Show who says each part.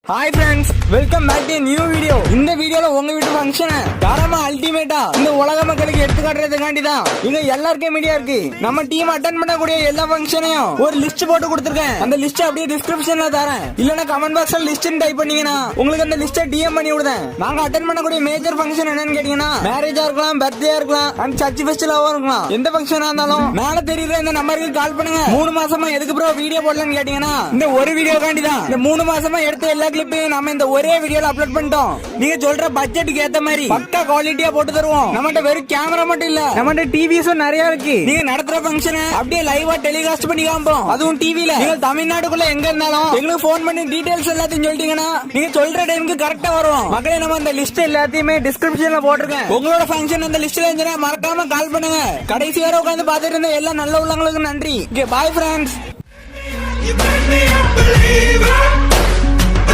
Speaker 1: Hi friends, welcome back to a new video. இந்த வீடியோல உங்க வீட்டு ஃபங்க்ஷன் தரமா அல்டிமேட்டா இந்த உலக மக்களுக்கு எடுத்து காட்டுறதுக்காண்டி தான் இங்க எல்லாருக்கும் மீடியா இருக்கு. நம்ம டீம் அட்டெண்ட் பண்ணக்கூடிய எல்லா ஃபங்க்ஷனையும் ஒரு லிஸ்ட் போட்டு கொடுத்திருக்கேன். அந்த லிஸ்ட் அப்படியே டிஸ்கிரிப்ஷன்ல தரேன். இல்லனா கமெண்ட் பாக்ஸ்ல லிஸ்ட்னு டைப் பண்ணீங்கன்னா உங்களுக்கு அந்த லிஸ்ட்டை டிஎம் பண்ணி விடுறேன். நாங்க அட்டெண்ட் பண்ணக்கூடிய மேஜர் ஃபங்க்ஷன் என்னன்னு கேட்டீங்கன்னா மேரேஜா இருக்கலாம், பர்த்டேயா இருக்கலாம், அண்ட் சர்ச் ஃபெஸ்டிவலா இருக்கலாம். எந்த ஃபங்க்ஷனா இருந்தாலும் மேல தெரியுற இந்த நம்பருக்கு கால் பண்ணுங்க. 3 மாசமா எதுக்கு ப்ரோ வீடியோ போடலன்னு கேட்டீங்கன்னா இந்த ஒரு வீடியோக்காண்டி தான். இந்த 3 மாசமா எடுத்த எல்லா கிளிப் நம்ம இந்த ஒரே வீடியோல அப்லோட் பண்ணிட்டோம். நீங்க சொல்ற பட்ஜெட்டுக்கு ஏத்த மாதிரி பக்கா குவாலிட்டியா போட்டு தருவோம். நம்மகிட்ட வெறும் கேமரா மட்டும் இல்ல, நம்மகிட்ட டிவிஸும் நிறைய இருக்கு. நீங்க நடத்துற ஃபங்க்ஷன் அப்படியே லைவா டெலிகாஸ்ட் பண்ணி காமிப்போம், அதுவும் டிவில. நீங்க தமிழ்நாட்டுக்குள்ள எங்க இருந்தாலும் எங்களுக்கு போன் பண்ணி டீடைல்ஸ் எல்லாத்தையும் சொல்லிட்டீங்கன்னா நீங்க சொல்ற டைமுக்கு கரெக்டா வரும். மக்களே, நம்ம அந்த லிஸ்ட் எல்லாத்தையுமே டிஸ்கிரிப்ஷன்ல போட்டிருக்கேன். உங்களோட ஃபங்க்ஷன் அந்த லிஸ்ட்ல இருந்துச்சுன்னா மறக்காம கால் பண்ணுங்க. கடைசி வரை உட்காந்து பாத்துட்டு இருந்த எல்லா நல்ல உள்ளவங்களுக்கு நன்றி. Bye friends.